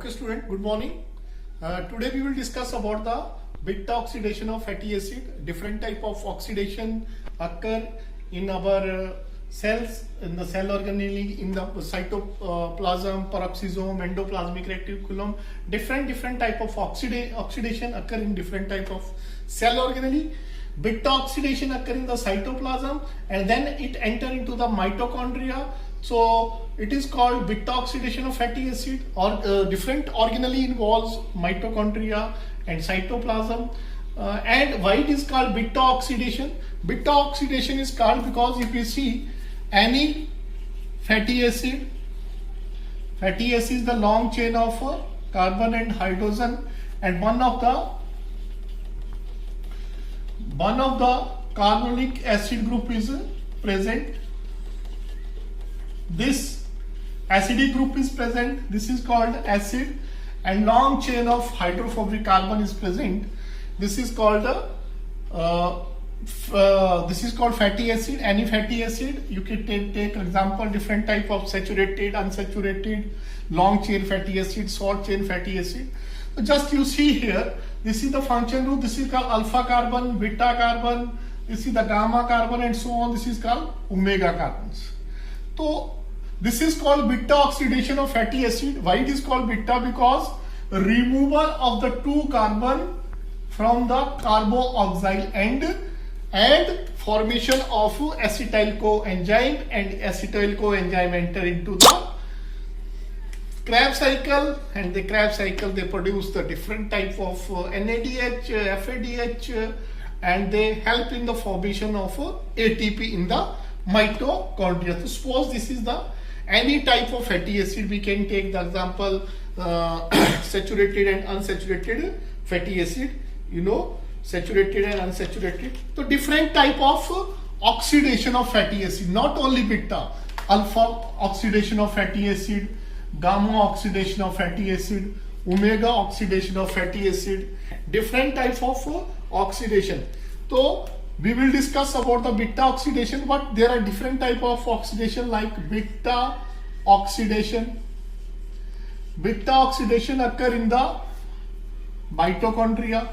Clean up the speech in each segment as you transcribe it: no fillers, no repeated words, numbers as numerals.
Okay, student, good morning. Today we will discuss about the beta oxidation of fatty acid. Different type of oxidation occur in our cells, in the cell organelle, in the cytoplasm, peroxisome, endoplasmic reticulum. Different type of oxidation occur in different type of cell organelle. Beta oxidation occur in the cytoplasm and then it enter into the mitochondria. So it is called beta oxidation of fatty acid, or different organelle involves mitochondria and cytoplasm. And why it is called beta oxidation? Beta oxidation is called because if you see any fatty acid is the long chain of carbon and hydrogen, and one of the carbonic acid group is present. This acidic group is present. This is called acid, and long chain of hydrophobic carbon is present. This is called fatty acid. Any fatty acid, you can take example different type of saturated, unsaturated, long chain fatty acid, short chain fatty acid. So just you see here, this is the function group. This is called alpha carbon, beta carbon. This is the gamma carbon, and so on. This is called omega carbons. So this is called beta oxidation of fatty acid. Why it is called beta? Because removal of the two carbon from the carboxyl end and formation of acetyl coenzyme, and acetyl coenzyme enter into the Krebs cycle, and the Krebs cycle they produce the different type of NADH, FADH, and they help in the formation of ATP in the mitochondria. So suppose this is the any type of fatty acid, we can take the example saturated and unsaturated fatty acid, saturated and unsaturated. So different type of oxidation of fatty acid, not only beta, alpha oxidation of fatty acid, gamma oxidation of fatty acid, omega oxidation of fatty acid, different type of oxidation. So we will discuss about the beta oxidation, but there are different type of oxidation like beta oxidation. Beta oxidation occur in the mitochondria.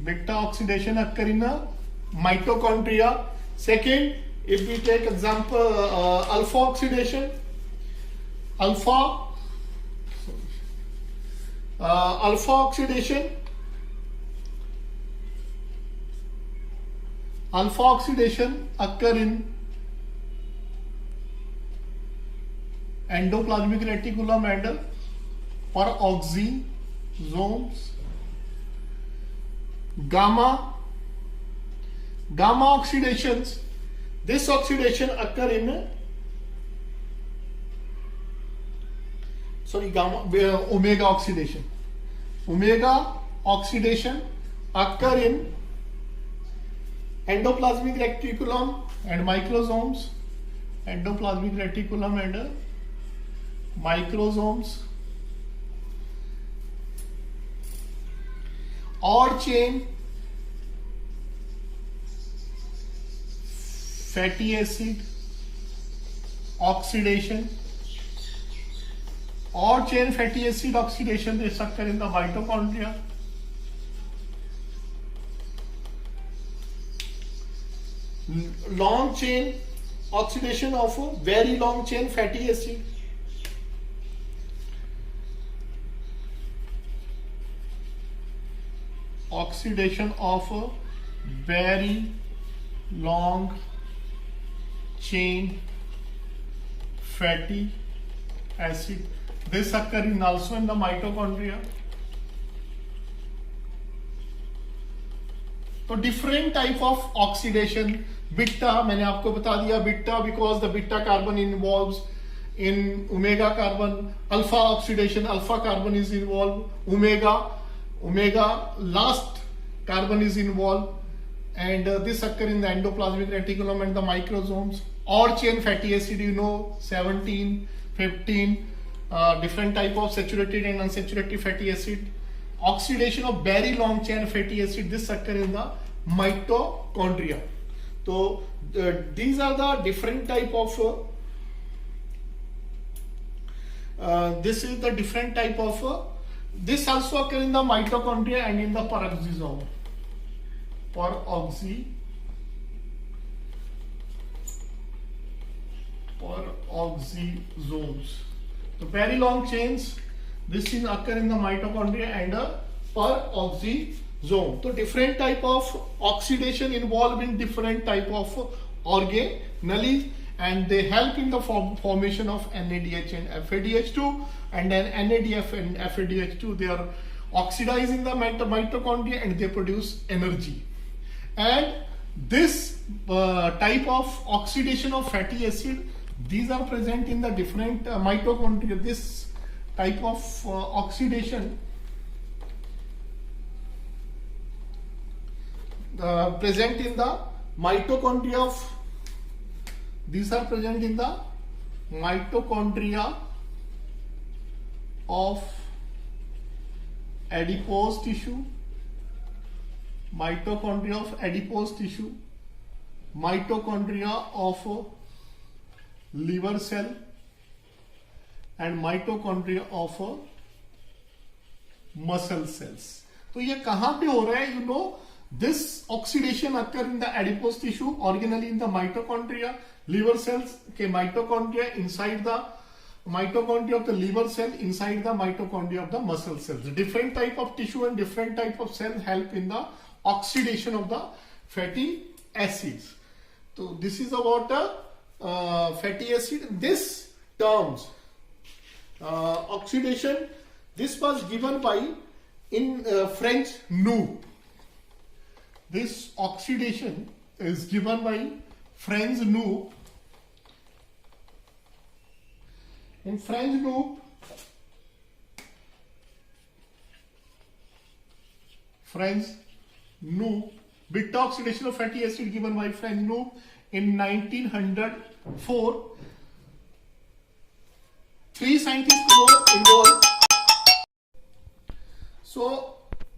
Beta oxidation occur in the mitochondria. Second, if we take example alpha oxidation, alpha oxidation occur in endoplasmic reticulum and peroxisomes. Gamma oxidations, this oxidation occur in omega oxidation. Omega oxidation occur in endoplasmic reticulum and microsomes. Endoplasmic reticulum and microsomes. Or chain fatty acid oxidation. Or chain fatty acid oxidation, they occur in the mitochondria. Long chain oxidation of a very long chain fatty acid. Oxidation of a very long chain fatty acid. This occur in also in the mitochondria. तो different type of oxidation. Beta मैंने आपको बता दिया, beta because the beta carbon involves in omega carbon. Alpha oxidation, alpha carbon is involved. Omega last carbon is involved, and this occur in the endoplasmic reticulum and the microsomes. Or chain fatty acid, 17, 15, different type of saturated and unsaturated fatty acid. Oxidation of very long chain fatty acid, this occur in the mitochondria. So these are the different type of This is the different type of this also occur in the mitochondria and in the peroxisome. Peroxisomes. So very long chains. This is occur in the mitochondria and peroxisome. So different type of oxidation involved in different type of organelles, and they help in the formation of NADH and FADH2, and then NADF and FADH2, they are oxidizing the mitochondria and they produce energy. And this type of oxidation of fatty acid, these are present in the different mitochondria. This type of oxidation present in the mitochondria of, these are present in the mitochondria of adipose tissue, mitochondria of adipose tissue, mitochondria of liver cell, and mitochondria of muscle cells. तो ये कहाँ पे हो रहा है? You know, this oxidation occur in the adipose tissue, originally in the mitochondria, liver cells के mitochondria, inside the mitochondria of the liver cell, inside the mitochondria of the muscle cells. Different type of tissue and different type of cell help in the oxidation of the fatty acids. So this is about fatty acid. This terms oxidation, this was given by in French Noob. This oxidation is given by French Noob. In French Noob, beta oxidation of fatty acid given by French Noob in 1904. Three scientists were involved. So,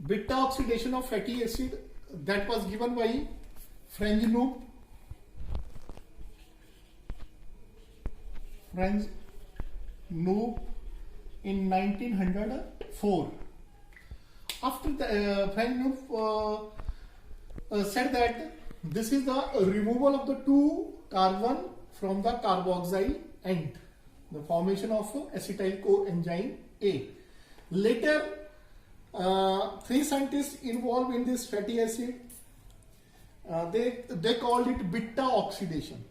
beta oxidation of fatty acid, that was given by French Noob. In 1904. After the French Noob said that this is the removal of the two carbon from the carboxyl end, the formation of acetyl coenzyme A. Later, three scientists involved in this fatty acid, they called it beta oxidation.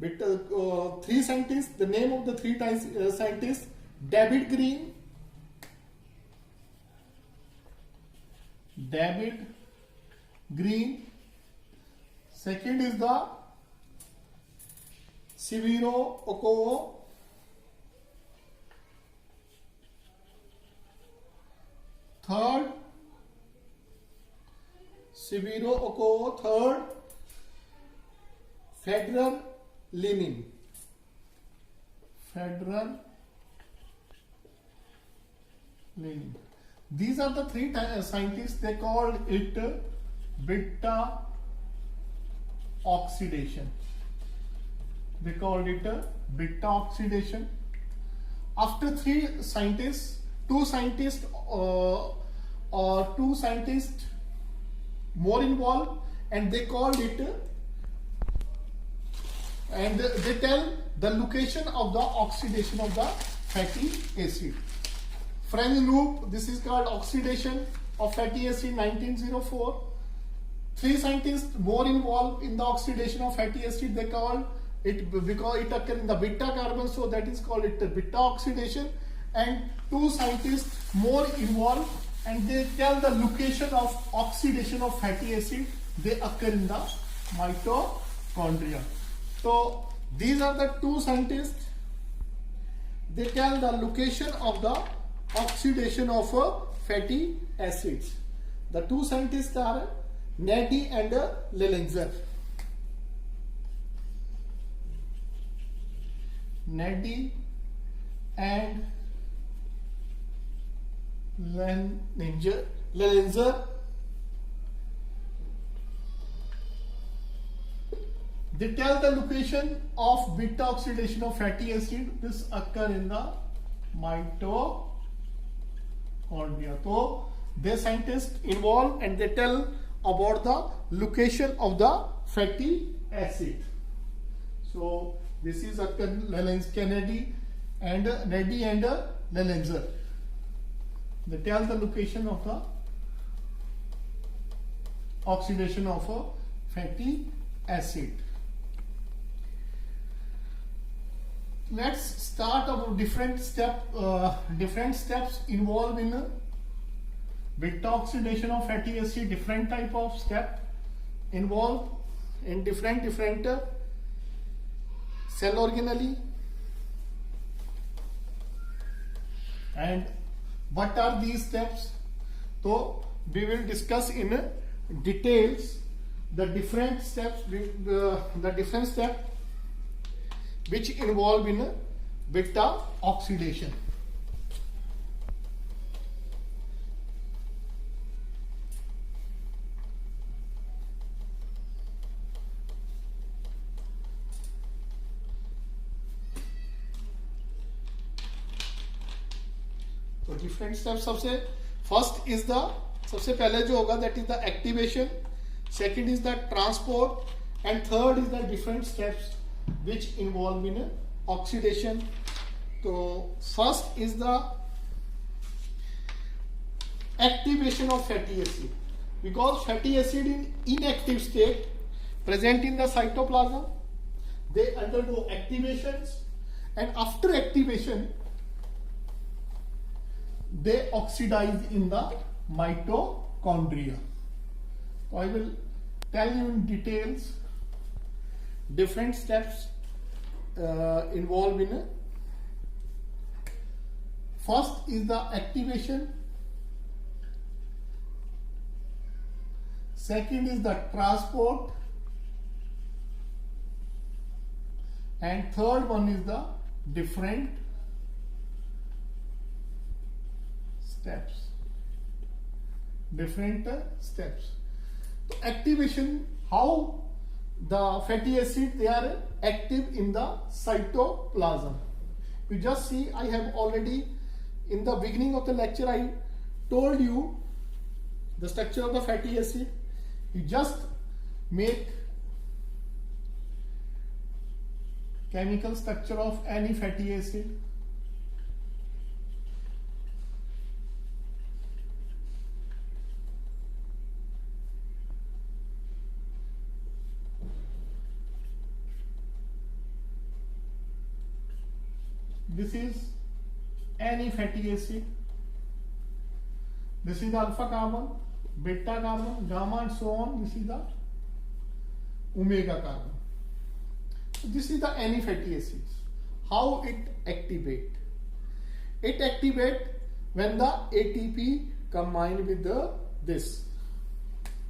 Three scientists, the name of the three scientists, David Green. Second is the Severo Okowo. Third, Federer Lenin. These are the three scientists. They called it beta oxidation. After three scientists, two scientists more involved, and they called it, and they tell the location of the oxidation of the fatty acid. French Noob, this is called oxidation of fatty acid, 1904. Three scientists more involved in the oxidation of fatty acid, they call it, because it occurs in the beta carbon, so that is called it beta oxidation. And two scientists more involved, and they tell the location of oxidation of fatty acid, they occur in the mitochondria. So these are the two scientists, they tell the location of the oxidation of fatty acids. The two scientists are Nadi and Lellinger. Nadi and Lellinger. They tell the location of beta oxidation of fatty acid. This occur in the mitochondria. So they scientists involved and they tell about the location of the fatty acid. So this is a Kennedy and Neddy and Lelenzer. They tell the location of the oxidation of a fatty acid. Let's start about different steps involved in beta oxidation of fatty acid. Different type of step involved in different cell organelle. And what are these steps? So we will discuss in details the different steps, which involve in beta oxidation. So different steps. सबसे पहले जो होगा that is the activation, second is the transport, and third is the different steps which involve in oxidation. So first is the activation of fatty acid, because fatty acid in inactive state present in the cytoplasm, they undergo activations, and after activation they oxidize in the mitochondria. So I will tell you in details different steps involved in first is the activation, second is the transport, and third one is the different steps. So activation, how the fatty acid they are active in the cytoplasm. You just see, I have already in the beginning of the lecture I told you the structure of the fatty acid. You just make chemical structure of any fatty acid. This is any fatty acid. This is alpha carbon, beta carbon, gamma, and so on. This is the omega carbon. So this is the any fatty acids. How it activate? It activate when the ATP combined with this.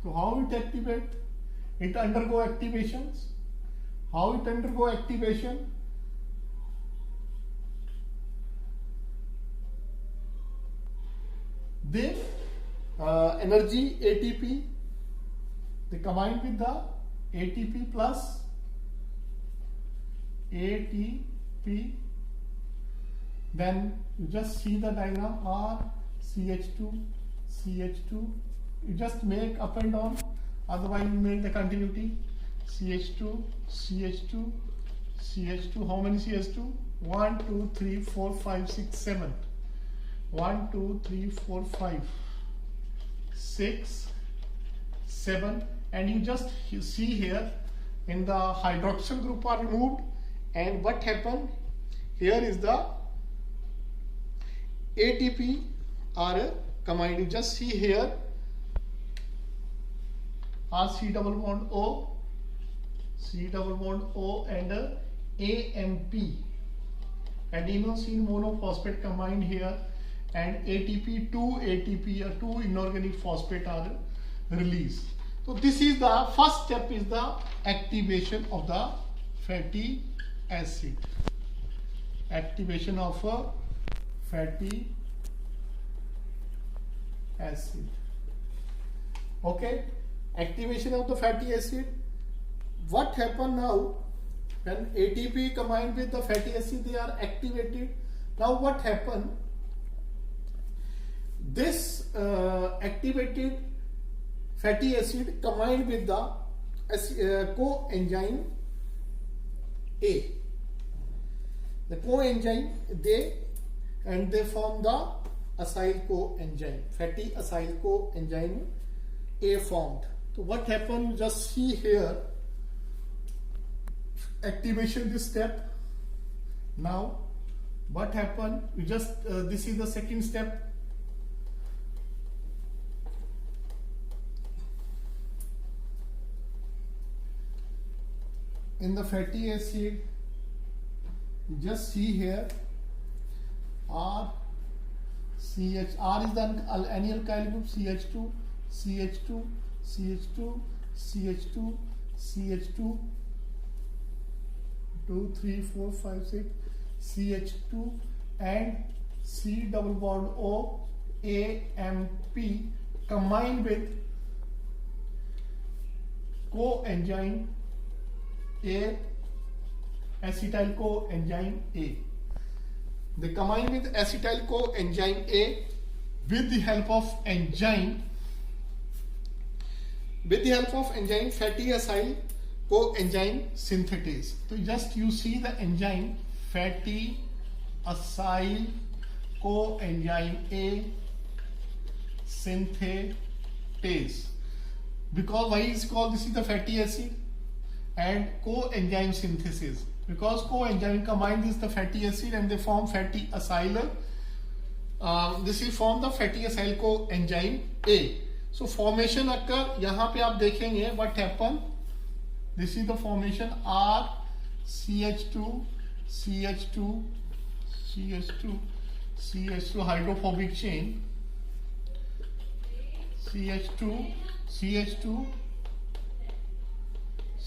So how it activate? It undergo activations. How it undergo activation? The energy ATP, they combine with the ATP plus ATP. Then you just see the diagram R CH2 CH2. You just make up and down, otherwise you make the continuity CH2 CH2 CH2. How many CH2? 1 2 3 4 5 6 7. 1 2 3 4 5 6 7, and you see here in the hydroxyl group are removed, and what happened here is the ATP are combined. You just see here R C double bond O and AMP, adenosine monophosphate combined here, and ATP, 2 inorganic phosphate are released. So this is the first step, is the activation of the fatty acid. Activation of a fatty acid. Okay, activation of the fatty acid. What happen now when ATP combined with the fatty acid, they are activated, Now what happened? This activated fatty acid combined with the coenzyme A. The coenzyme they form the acyl coenzyme. Fatty acyl coenzyme A formed. So what happened? Just see here. Activation this step. Now what happened? You just this is the second step. In the fatty acid, you just see here R CH. R is the any alkyl group. CH2 CH2 CH2 CH2 CH2 2 3 4 5 6 CH2 and C double bond O AMP combined with coenzyme A, acetyl coenzyme A. They combine with acetyl coenzyme A with the help of enzyme. With the help of enzyme fatty acyl coenzyme synthetase. So just you see the enzyme fatty acyl coenzyme A synthetase. Because why is called this is the fatty acid and coenzyme synthesis, because coenzyme combines the fatty acid and they form fatty acyl. This is form the fatty acyl coenzyme A. So formation occur. यहाँ पे आप देखेंगे what happen. This is the formation R CH2 CH2 CH2 CH2 hydrophobic chain. CH2 CH2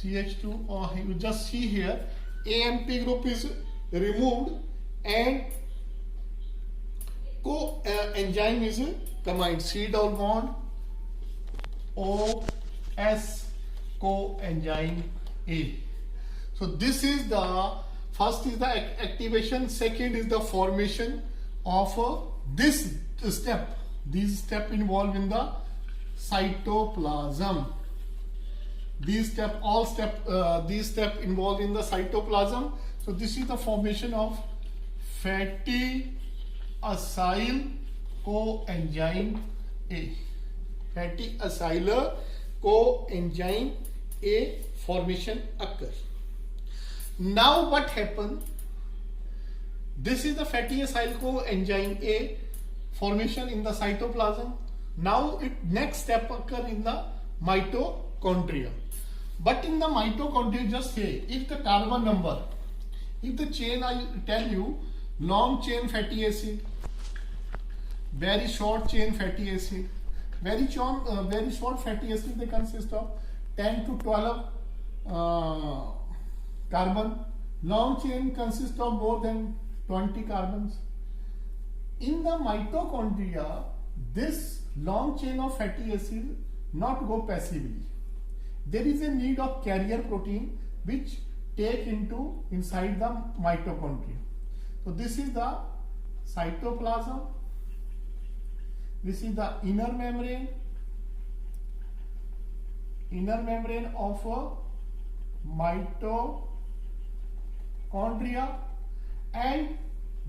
CH2, or you just see here AMP group is removed and coenzyme is combined. C double bond OS coenzyme A. So this is the first is the activation, second is the formation of this step. These step involved in the cytoplasm. These step involved in the cytoplasm. So this is the formation of fatty acyl coenzyme A. Fatty acyl coenzyme A formation occurs. Now what happened? This is the fatty acyl coenzyme A formation in the cytoplasm. Now next step occur in the mitochondria. But in the mitochondria, just say if the carbon number, if the chain I tell you long chain fatty acid, very short chain fatty acid, very short fatty acid, they consist of 10 to 12 carbon. Long chain consists of more than 20 carbons. In the mitochondria, this long chain of fatty acid not go passively. There is a need of carrier protein which take inside the mitochondria. So this is the cytoplasm. This is the inner membrane of a mitochondria, and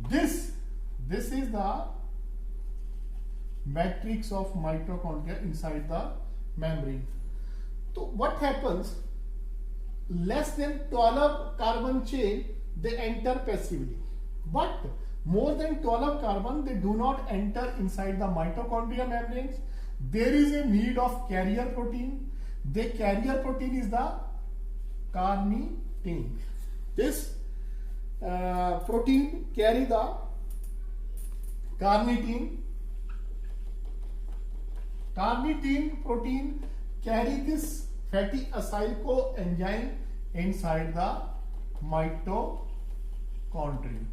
this is the matrix of mitochondria inside the membrane. So what happens? Less than 12 carbon chain they enter passively, but more than 12 carbon they do not enter inside the mitochondria membranes. There is a need of carrier protein. The carrier protein is the carnitine. This protein carry the carnitine. Carnitine protein carry this fatty acyl coenzyme inside the mitochondria.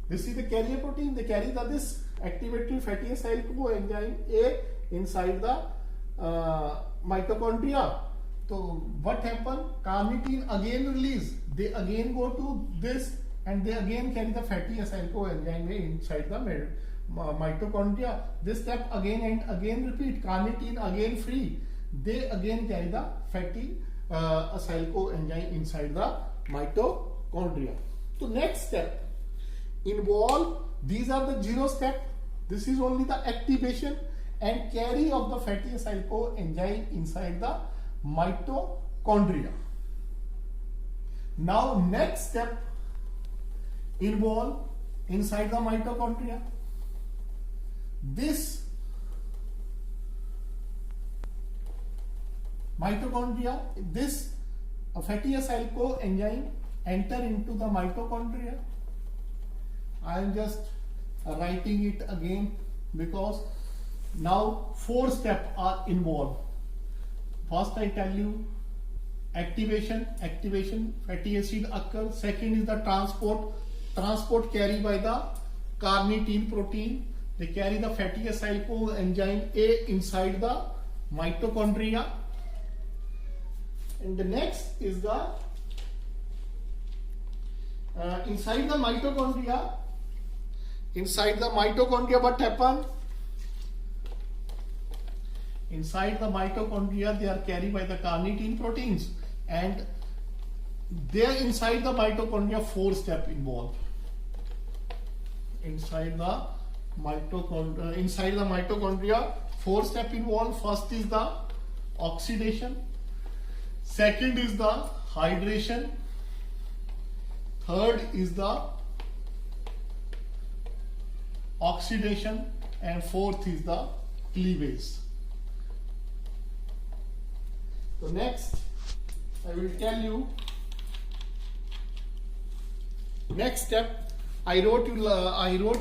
This is the carrier protein. They carry this activated fatty acyl coenzyme A inside the mitochondria. So what happen? Carnitine again release. They again go to this and they again carry the fatty acyl coenzyme inside the mitochondria. This step again and again repeat, carnitine again free, they again carry the fatty acyl coenzyme inside the mitochondria. So next step involve, these are the 0 step, this is only the activation and carry of the fatty acyl coenzyme inside the mitochondria. Now next step involve inside the mitochondria. This mitochondria, this fatty acyl coenzyme enter into the mitochondria. I am just writing it again because now 4 steps are involved. First I tell you activation, fatty acid occur. Second is the transport carried by the carnitine protein. They carry the fatty acyl coenzyme A inside the mitochondria. And the next is the inside the mitochondria. Inside the mitochondria, what happen? Inside the mitochondria, they are carried by the carnitine proteins, and there inside the mitochondria 4 steps involved. Inside the mitochondria 4 steps involved. First is the oxidation, second is the hydration, third is the oxidation, and fourth is the cleavage. So next I will tell you next step. I wrote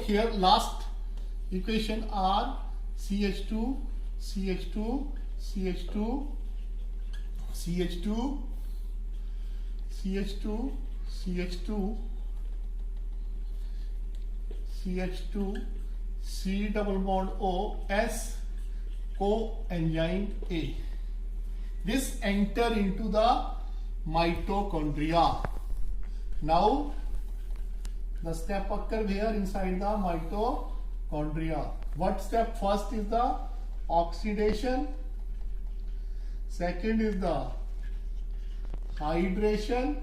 here last equation R CH2 CH2 CH2 CH2 CH2 CH2 CH2 C double bond O S coenzyme A. This enter into the mitochondria. Now the step occur here inside the mitochondria. What step? First is the oxidation, second is the hydration,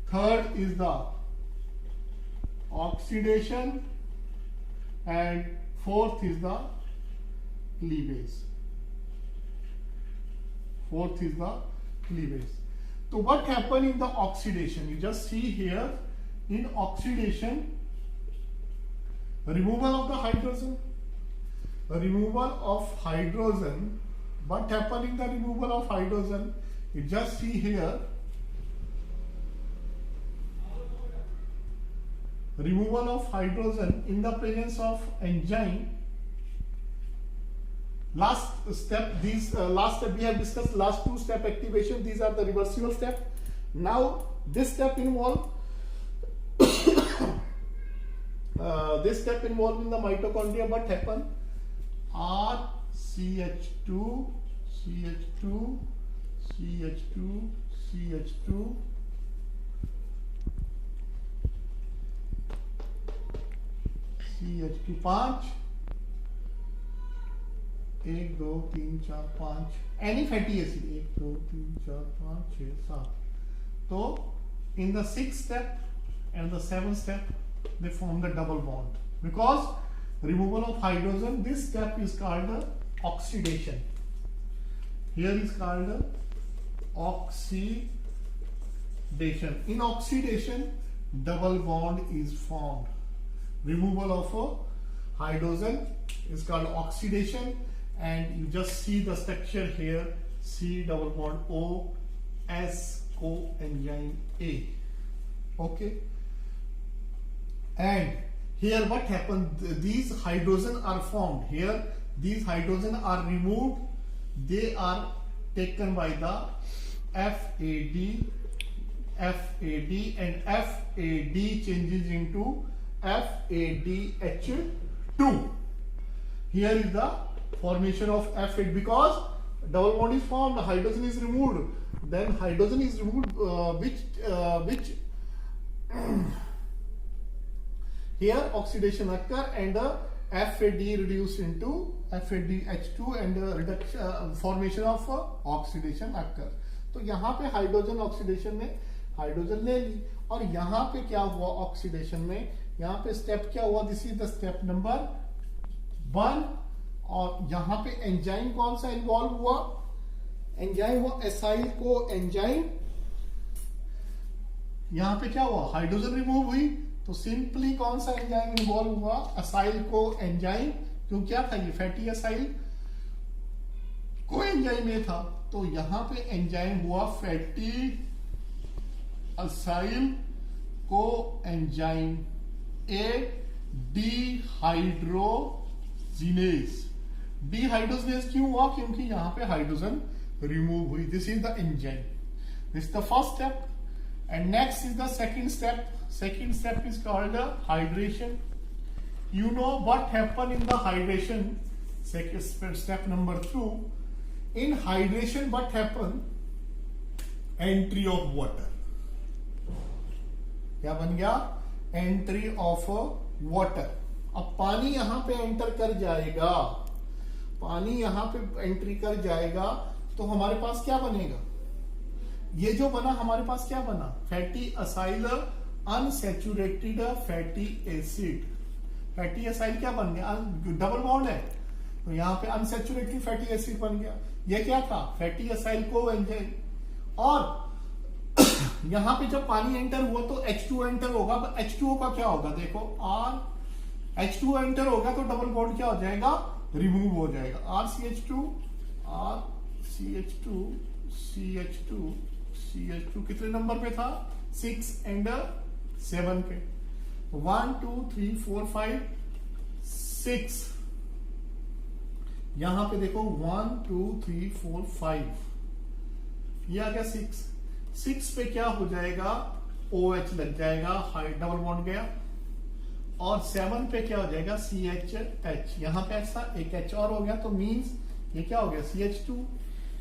third is the oxidation, and fourth is the cleavage. Fourth is the cleavage. So what happened in the oxidation? You just see here in oxidation, removal of the hydrogen. Removal of hydrogen. What happened in the removal of hydrogen? You just see here. Removal of hydrogen in the presence of enzyme. Last step we have discussed last 2 step activation. These are the reversible step. Now this step involved this step involved in the mitochondria. What happened? R CH2 CH2 CH2 CH2 CH2 5 1 2 3 4 5 any fatty acid 1 2 3 4 5 6 7. So in the 6th step and the 7th step they form the double bond because removal of hydrogen. This step is called oxidation. Here is called oxidation. In oxidation double bond is formed. Removal of hydrogen is called oxidation, and you just see the structure here, C double bond O S coenzyme A. Okay, and here what happened? These hydrogen are formed here. These hydrogen are removed. They are taken by the FAD, and FAD changes into FADH2. Here is the formation of FAD because double bond is formed, hydrogen is removed. Then hydrogen is removed, which here oxidation occur and FAD reduced into FADH2 and reduction formation of oxidation occur. तो यहाँ पे hydrogen oxidation में hydrogen ले ली, और यहाँ पे क्या हुआ ऑक्सीडेशन में, यहाँ पे स्टेप क्या हुआ, this is the step number 1। और यहाँ पे एंजाइम कौन सा इन्वॉल्व हुआ, एंजाइम हुआ एसाइल को एंजाइम। यहाँ पे क्या हुआ, हाइड्रोजन रिमूव हुई, तो सिंपली कौन सा एंजाइम इन्वॉल्व हुआ, असाइल को एंजाइम। क्यों, क्या था ये फैटी असाइल को एंजाइम ये था, तो यहां पे एंजाइम हुआ फैटी असाइल को एंजाइम ए डिहाइड्रोजिनेज। डिहाइड्रोजिनेज क्यों हुआ, क्योंकि यहां पे हाइड्रोजन रिमूव हुई। This is the enzyme, this is the first step. And next is the second step. Second step is called hydration. You know what happened in the hydration. Second step number 2. In hydration, what happened? Entry of water. क्या बन गया, entry of water. अब पानी यहां पे enter कर जाएगा, पानी यहां पे एंट्री कर जाएगा, तो हमारे पास क्या बनेगा, ये जो बना हमारे पास क्या बना, fatty acyl unsaturated fatty acid. Fatty acyl क्या बन गया, डबल बॉन्ड है, तो यहां पे अनसैचुरेटेड फैटी एसिड बन गया। ये क्या था, फैटी असाइल को एंजाइम। और यहां पे जब पानी एंटर हुआ तो H2O एंटर होगा, H2O का क्या होगा, देखो R H2O एंटर होगा तो डबल बॉन्ड क्या हो जाएगा, रिमूव हो जाएगा। RCH2 CH2 कितने नंबर पे था, 6 एंड 7 पे। 1 2 3 4 5 6, यहां पे देखो 1 2 3 4 5, ये आ गया 6 पे क्या हो जाएगा, OH लग जाएगा, डबल बॉन्ड गया। और 7 पे क्या हो जाएगा, CHH, यहां पे ऐसा एक H और हो गया, तो मींस ये क्या हो गया, CH2,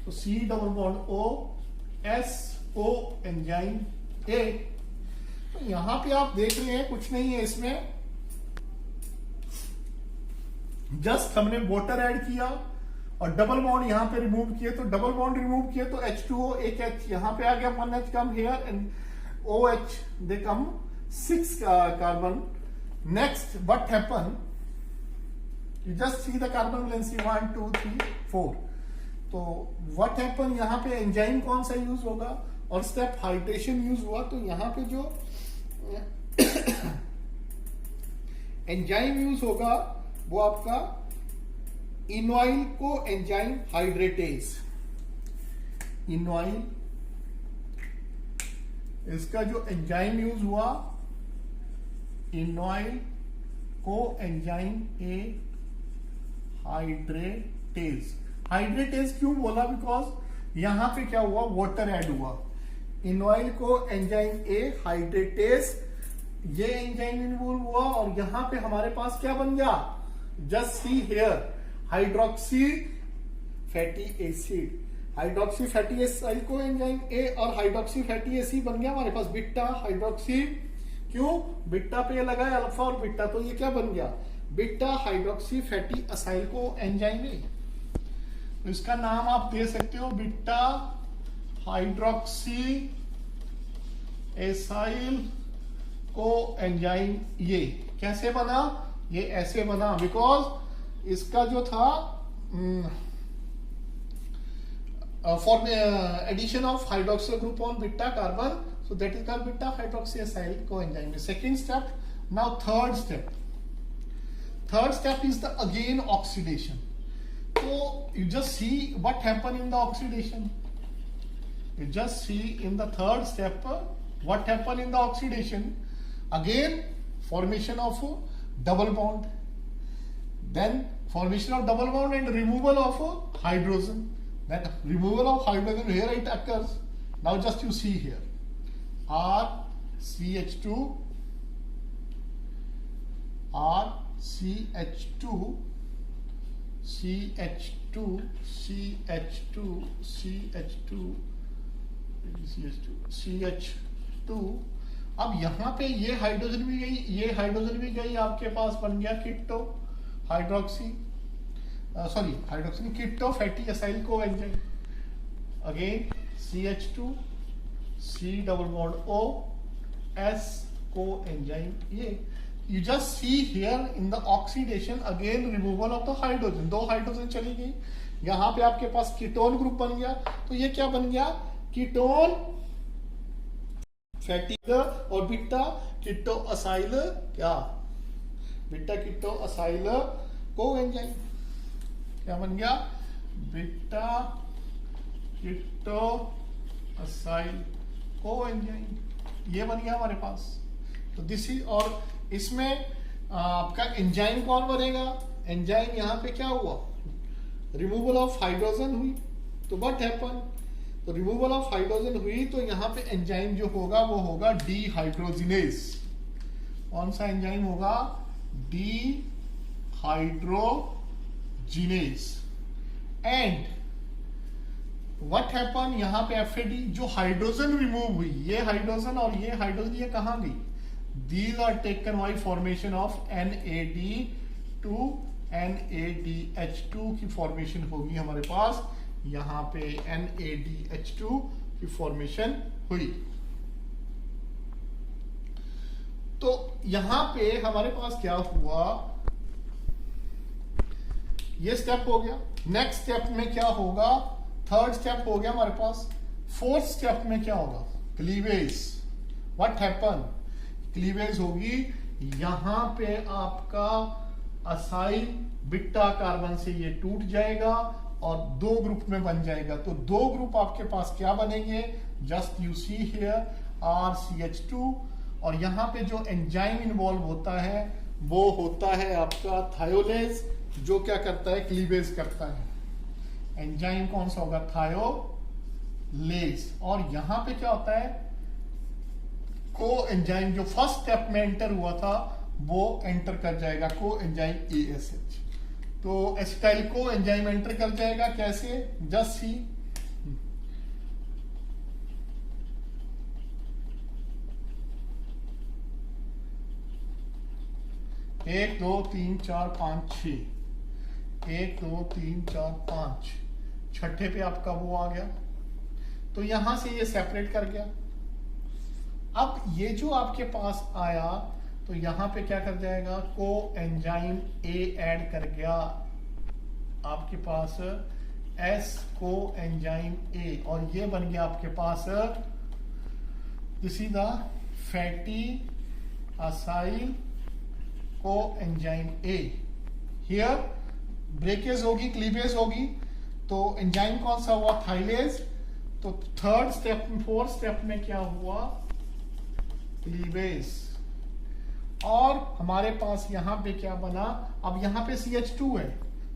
तो C double bond O SO enzyme A। तो यहां पे आप देख रहे हैं कुछ नहीं है इसमें, जस्ट हमने वाटर ऐड किया और डबल बॉन्ड यहां पे रिमूव किए, तो डबल बॉन्ड रिमूव किए तो H2O एक H यहां पे आ गया, 1H come here and OH they come 6 carbon. Next what happen, you just see the carbon valency 1 2 3 4। तो व्हाट हैपन, यहां पे एंजाइम कौन सा यूज होगा, और स्टेप हाइड्रेशन यूज हुआ, तो यहां पे जो एंजाइम यूज होगा वो आपका इनॉइल को एंजाइम हाइड्रेटेज। इनॉइल, इसका जो एंजाइम यूज हुआ इनॉइल को एंजाइम ए हाइड्रेटेज। हाइड्रेटेज क्यों बोला, बिकॉज यहां पे क्या हुआ, वाटर ऐड हुआ। इनॉइल को एंजाइम ए हाइड्रेटेज, ये एंजाइम इन्वॉल्व हुआ, और यहां पे हमारे पास क्या बन गया, just see here hydroxy fatty acid. Hydroxy fatty acid को एंजाइम ए और हाइड्रोक्सी फैटी एसिड बन गया हमारे पास बीटा हाइड्रोक्सी। क्यों, बीटा पे लगा है अल्फा और बीटा, तो ये क्या बन गया, बीटा हाइड्रोक्सी फैटी असाइल को एंजाइम ए। तो इसका नाम आप दे सकते हो बीटा हाइड्रोक्सी एसाइल को एंजाइम। ये कैसे बना, ये ऐसे बना बिकॉज इसका जो था for addition of hydroxyl group on beta carbon, so that is called beta hydroxy acyl coenzyme. Second step, now third step is the again oxidation. So you just see what happened in the oxidation. You just see in the third step what happened in the oxidation. Again, formation of double bond. Then formation of double bond and removal of hydrogen. That removal of hydrogen, here it occurs. Now just you see here. RCH2, CH2, अब यहाँ पे ये hydrogen भी गई, ये hydrogen भी गई, आपके पास बन गया कीटो हाइड्रोक्सी, सॉरी हाइड्रोक्सी कीटो फैटी एसाइल को enzyme. Again CH2 C double bond O S को एंजाइम। ये you just see here in the oxidation again removal of the hydrogen, 2 hydrogen चली गई, यहां पे आपके पास कीटोन ग्रुप बन गया। तो ये क्या बन गया, कीटोन फैटी और बीटा कीटो असाइल, क्या बीटा कीटो असाइल को एंजाइम, क्या बन गया, बीटा कीटो असाइल को एंजाइम, ये बन गया हमारे पास। तो दिस इज, और इसमें आपका एंजाइम कौन बनेगा, एंजाइम यहां पे क्या हुआ, रिमूवल ऑफ हाइड्रोजन हुई। तो व्हाट हैपन, तो रिमूवल ऑफ हाइड्रोजन हुई तो यहां पे एंजाइम जो होगा वो होगा डीहाइड्रोजिनेज। कौन सा एंजाइम होगा, डीहाइड्रोजिनेज। एंड व्हाट हैपन, यहां पे FAD जो हाइड्रोजन रिमूव हुई, ये हाइड्रोजन और ये हाइड्रोजन ये कहां गई, these are taken by formation of NAD2 NADH2 की फॉर्मेशन होगी हमारे पास, यहां पे NADH2 की फॉर्मेशन हुई। तो यहां पे हमारे पास क्या हुआ, ये स्टेप हो गया। नेक्स्ट स्टेप में क्या होगा, थर्ड स्टेप हो गया हमारे पास। फोर्थ स्टेप में क्या होगा, क्लीवेज। व्हाट हैपन, क्लीवेज होगी, यहां पे आपका असाइल बीटा कार्बन से ये टूट जाएगा और 2 ग्रुप में बन जाएगा। तो 2 ग्रुप आपके पास क्या बनेंगे, just you see here RCH2, और यहां पे जो एंजाइम इन्वॉल्व होता है वो होता है आपका थायोलेज, जो क्या करता है, क्लीवेज करता है। एंजाइम कौन सा होगा, थायोलेज। और यहां पे क्या होता है, को एंजाइम जो फर्स्ट स्टेप में एंटर हुआ था वो एंटर कर जाएगा, को एंजाइम ASH। तो एसिटाइल को एंजाइम एंटर कर जाएगा, कैसे, जस्ट सी, 1 2 3 4 5 6, 1 2 3 4 5, छठे पे आपका वो आ गया। तो यहां से ये सेपरेट कर गया। अब ये जो आपके पास आया तो यहां पे क्या कर जाएगा, को एंजाइम A ऐड कर गया आपके पास S को एंजाइम A, और ये बन गया आपके पास this is the fatty acyl coenzyme A। Here breakage होगी, क्लीवेज होगी, तो एंजाइम कौन सा हुआ, थाइलेज। तो थर्ड स्टेप, फोर्थ स्टेप में क्या हुआ, क्लीवेज। और हमारे पास यहां पे क्या बना, अब यहां पे CH2 है,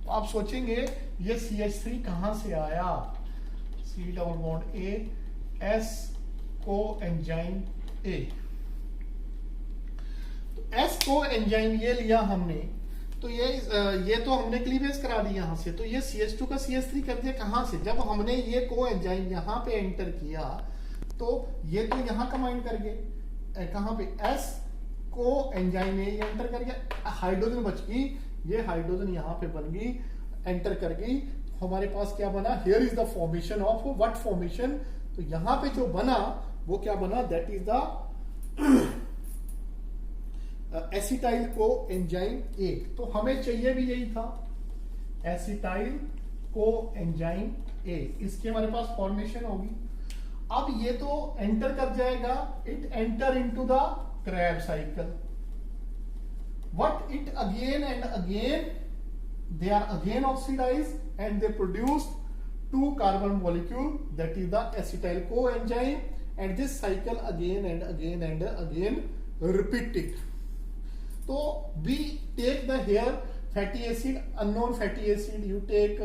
तो आप सोचेंगे ये CH3 कहां से आया, C double bond A S coenzyme A। तो S को एंजाइम ये लिया हमने, तो ये तो हमने क्लीवेज करा दी यहां से, तो ये CH2 का CH3 कर दिया कहां से, जब हमने ये को एंजाइम यहां पे एंटर किया तो ये तो यहां कंबाइन कर गए, कहां पे, S को एंजाइम में एंटर कर गया, हाइड्रोजन बच गई, ये हाइड्रोजन यहां पे बन गई, एंटर कर गई, हमारे पास क्या बना, here is the formation of what formation. तो यहां पे जो बना वो क्या बना, that is the acetyl co enzyme A। तो हमें चाहिए भी यही था, एसिटाइल को एंजाइम A, इसकी हमारे पास फॉर्मेशन होगी। अब ये तो एंटर कर जाएगा, it enter into the Krebs cycle, what it again and again they are again oxidized and they produce 2 carbon molecule, that is the acetyl coenzyme, and this cycle again and again and again repeated. So we take the here fatty acid, unknown fatty acid, you take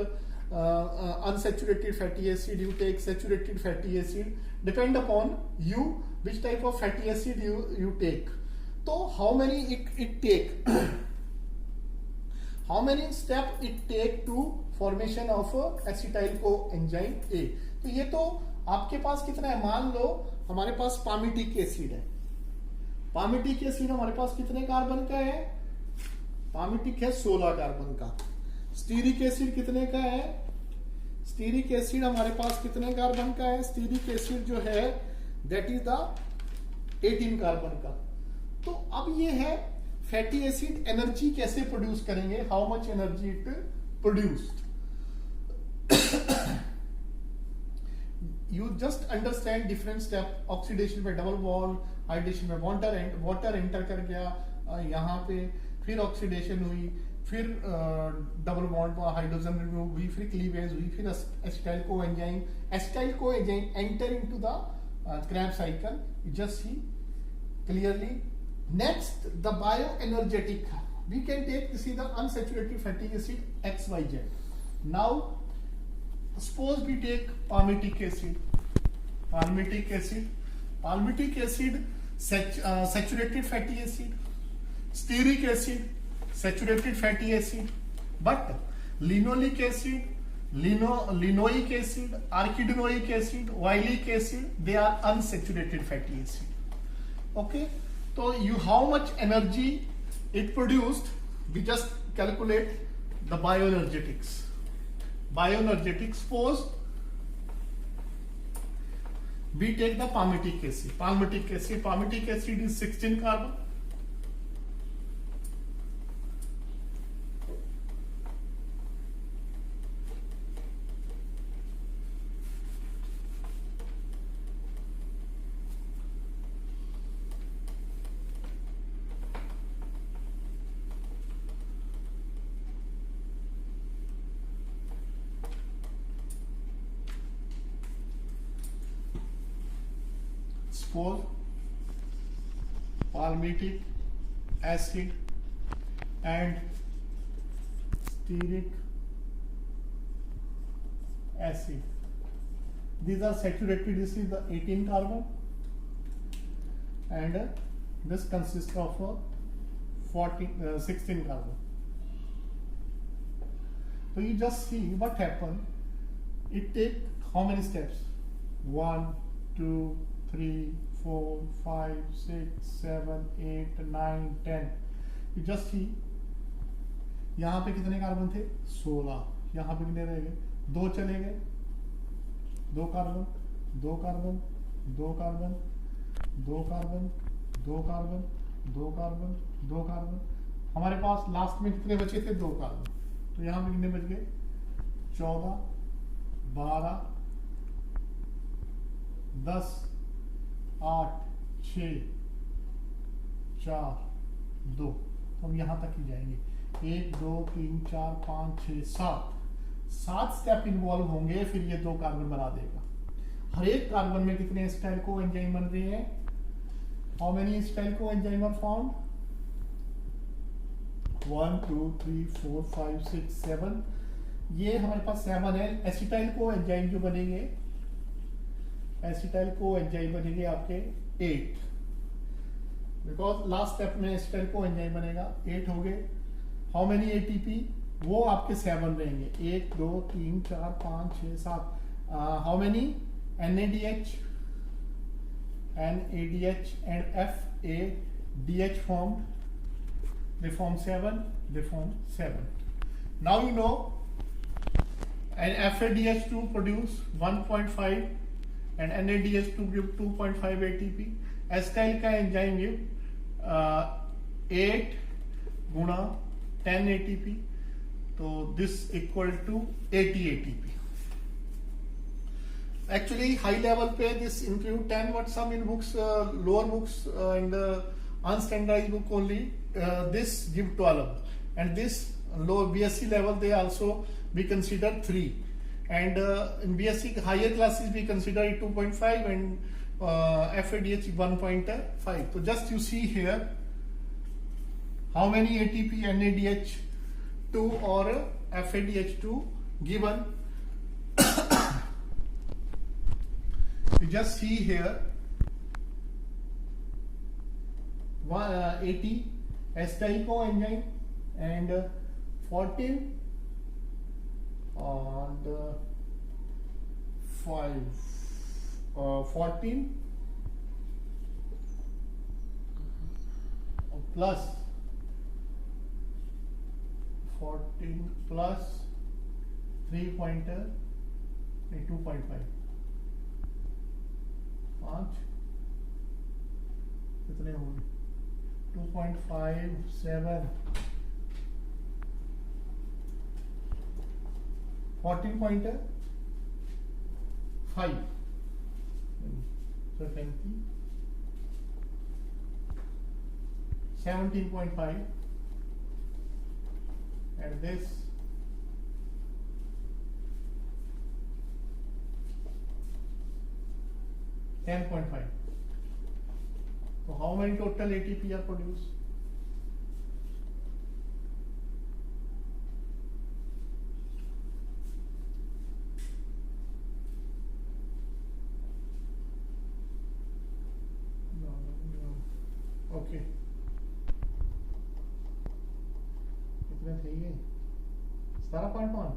unsaturated fatty acid, you take saturated fatty acid, depend upon you which type of fatty acid you take. So how many it take how many step it take to formation of acetyl coenzyme A। तो ये तो आपके पास कितना है, मान लो हमारे पास palmitic acid है, palmitic acid हमारे पास कितने कार्बन का है? पामिटिक है 16 कार्बन का। स्टीरिक एसिड कितने का है? स्टीरिक एसिड हमारे पास कितने कार्बन का है? स्टीरिक एसिड जो है दैट इज द 18 कार्बन का। तो अब ये है फैटी एसिड एनर्जी कैसे प्रोड्यूस करेंगे, how much energy it produced. You just understand different step, oxidation पे डबल बॉन्ड, हाइड्रेशन में वाटर एंटर कर गया यहाँ पे, फिर ऑक्सीडेशन हुई, फिर डबल बॉन्ड पर हाइड्रोजन रिमूव हुई, फिर क्लीवेज हुई, फिर acetyl coenzyme enter into the Krebs cycle. You just see clearly. Next, the bioenergetic. We can take this is the unsaturated fatty acid XYZ. Now, suppose we take palmitic acid. Palmitic acid, saturated fatty acid. Stearic acid, saturated fatty acid. But linoleic acid, linoic acid, arachidonic acid, oleic acid, they are unsaturated fatty acid. Okay, so how much energy it produced, we just calculate the bioenergetics. Suppose we take the palmitic acid is 16 carbon. Suppose palmitic acid and stearic acid, these are saturated. This is the 18 carbon and this consists of 16 carbon. So you just see what happened. It take how many steps? 1, 2, 3, 4, 5, 6, 7, 8, 9, 10. You just see यहाँ पे कितने carbon थे? 16. यहाँ पे कितने रह गए? 2 चले गए, 2 carbon, 2 carbon, 2 carbon, 2 carbon, 2 carbon, 2 carbon, 2 carbon. हमारे पास लास्ट में कितने बचे थे? 2 कार्बन। तो यहाँ पे कितने बच गए? 14, 12, 10, 8, 6, 4, 2। हम यहां तक ही जाएंगे। 1, 2, 3, 4, 5, 6, 7 स्टेप इन्वॉल्व होंगे, फिर ये 2 कार्बन बना देगा। हर एक कार्बन में कितने एसिटाइल कोएंजाइम बन रहे हैं? How many acetyl coenzyme are found? 1, 2, 3, 4, 5, 6, 7। ये हमारे पास 7 है। एसिटाइल कोएंजाइम जो बनेंगे, एसिटाइल कोएंजाइम बनेंगे आपके 8, बिकॉज लास्ट स्टेप में एसिटाइल कोएंजाइम बनेगा। 8 हो गए। How many ATP? वो आपके 7 रहेंगे। 1, 2, 3, 4, 5, 6, 7। How many? NADH and FADH formed. They form 7. Now you know, and FADH2 produce 1.5 and NADH2 give 2.5 ATP. Acetyl coenzyme give 8 गुणा 10 ATP, तो this equal to 80 ATP. Actually, high level पे this include 10, but some in books, lower books in the unstandardized book only, this give 12, and this low BSc level they also be considered 3, and in BSc higher classes we consider it 2.5 and FADH 1.5. So just you see here how many ATP NADH2 or FADH2 given. You just see here 80 acetyl coenzyme and 14 and 5 14 plus 14 plus 3 pointer 2.5 5 कितने हो गए 2.57 14 pointer 5 so 20 17.5 and this 10.5. So how many total ATP are produced? Okay. कितने थे ये 17.5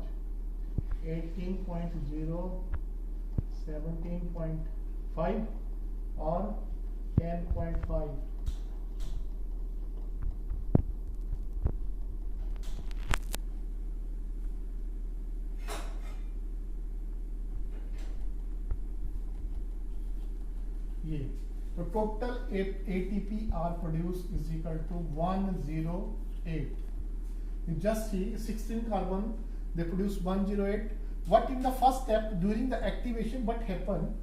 18.0 17.5 और 10.5 ये तो total ATP are produced is equal to 108. You just see 16 carbon they produce 108. What in the first step during the activation what happened?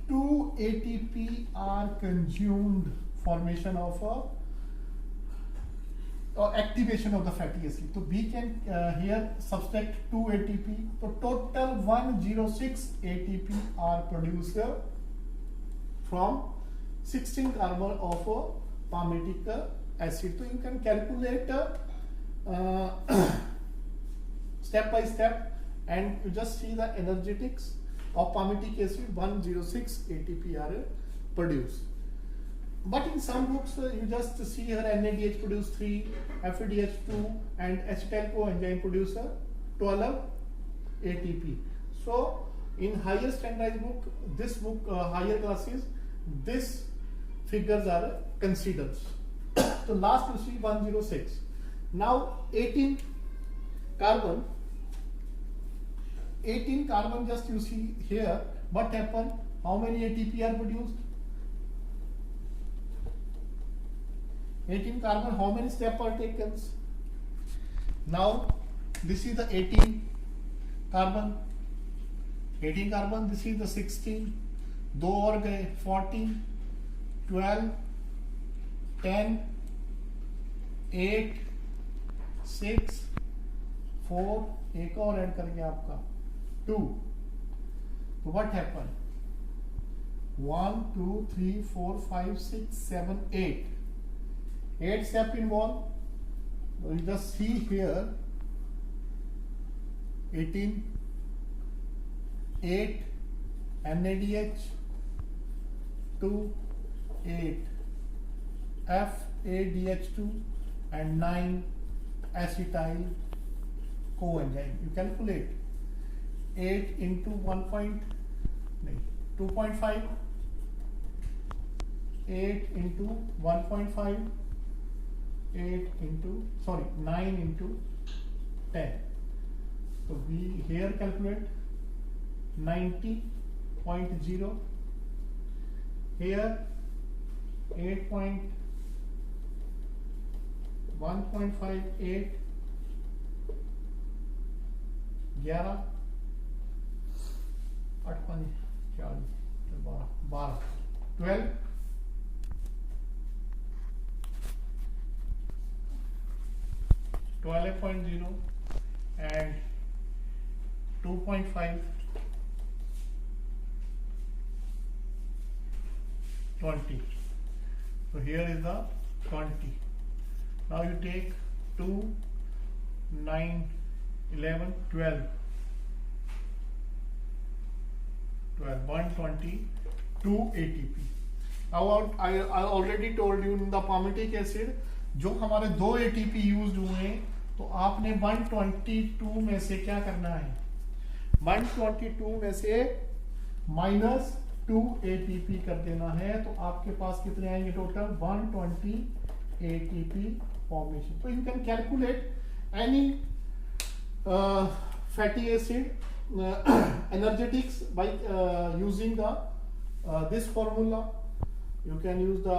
2 ATP are consumed formation of a or activation of the fatty acid. So we can here subtract 2 ATP. So total 106 ATP are produced from 16 carbon of a palmitic acid. So you can calculate step by step and you just see the energetics of palmitic acid. 106 ATP are produced. But in some books you just see here NADH produce 3, FADH2 and acetyl coenzyme producer 12 ATP. So in higher standardized book, this book higher classes, this figures are considered. So last you see 106. Now 18 carbon just you see here what happened, how many ATP are produced? 18 carbon, how many steps are taken? Now this is the 18 carbon, this is the 16, 2 और गए 14, 12, 10, 8, 6, 4, एक और add करके आपका 2. So what happened? 1, 2, 3, 4, 5, 6, 7, 8. 8 steps involved. So you just see here 18, 8 NADH, 2, 8 FADH2 and 9 acetyl coenzyme. You calculate 8 into 2.5, 8 into 1.5, 9 into 10. So we here calculate 90.0, here 1.58, 11, 12, 12.0 and 2.5, 20. So here is the 20. Now you take 2, 9, 11, 12, 122 ATP. Now I already told you in the palmitic acid जो हमारे 2 ATP use हुए हैं तो आपने 122 में से क्या करना है, 122 में से -2 ATP कर देना है. तो आपके पास कितने आएंगे total 128 ATP formation. So you can calculate any fatty acid energetics by using the this formula. You can use the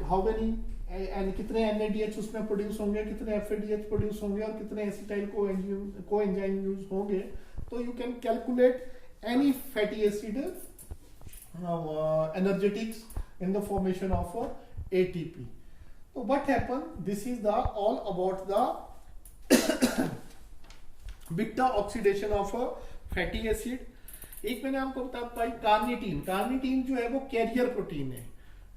how many and कितने NADH उसमें प्रोड्यूस होंगे, कितने FADH प्रोड्यूस होंगे और कितने एसिटाइल कोएंजाइम यूज होंगे. तो you can calculate any fatty acid energetics in the formation of ATP. So what happened? This is the all about the beta oxidation of fatty acid. एक मैंने आपको बताया carnitine. Carnitine जो है वो carrier protein है.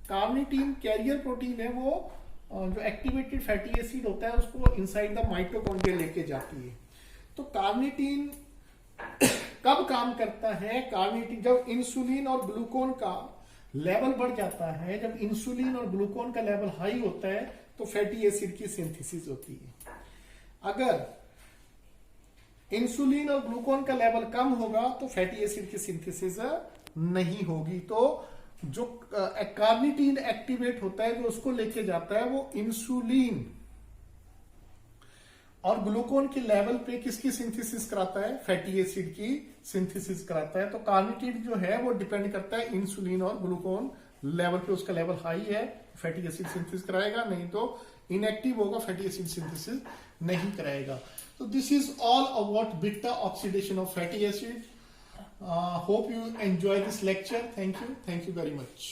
कार्निटीन कैरियर प्रोटीन है. वो जो एक्टिवेटेड फैटी एसिड होता है उसको इनसाइड द माइटोकॉन्ड्रिया लेके जाती है. तो कार्निटीन कब काम करता है? कार्निटीन जब इंसुलिन और ग्लूकोन का लेवल बढ़ जाता है, जब इंसुलिन और ग्लूकोन का लेवल हाई होता है तो फैटी एसिड की सिंथेसिस होती है. अगर इंसुलिन और ग्लूकोन का लेवल कम होगा तो फैटी एसिड की सिंथेसिस नहीं होगी. तो जो कार्निटीन एक्टिवेट होता है, जो उसको लेके जाता है, वो इंसुलिन और ग्लूकोन के लेवल पे किसकी सिंथेसिस कराता है? फैटी एसिड की सिंथेसिस कराता है. तो कार्निटीन जो है वो डिपेंड करता है इंसुलिन और ग्लूकोन लेवल पे. उसका लेवल हाई है, फैटी एसिड सिंथेसिस कराएगा, नहीं तो इनएक्टिव होगा, फैटी एसिड सिंथेसिस नहीं कराएगा. So this is all about beta oxidation of fatty acid. Hope you enjoy this lecture. Thank you very much.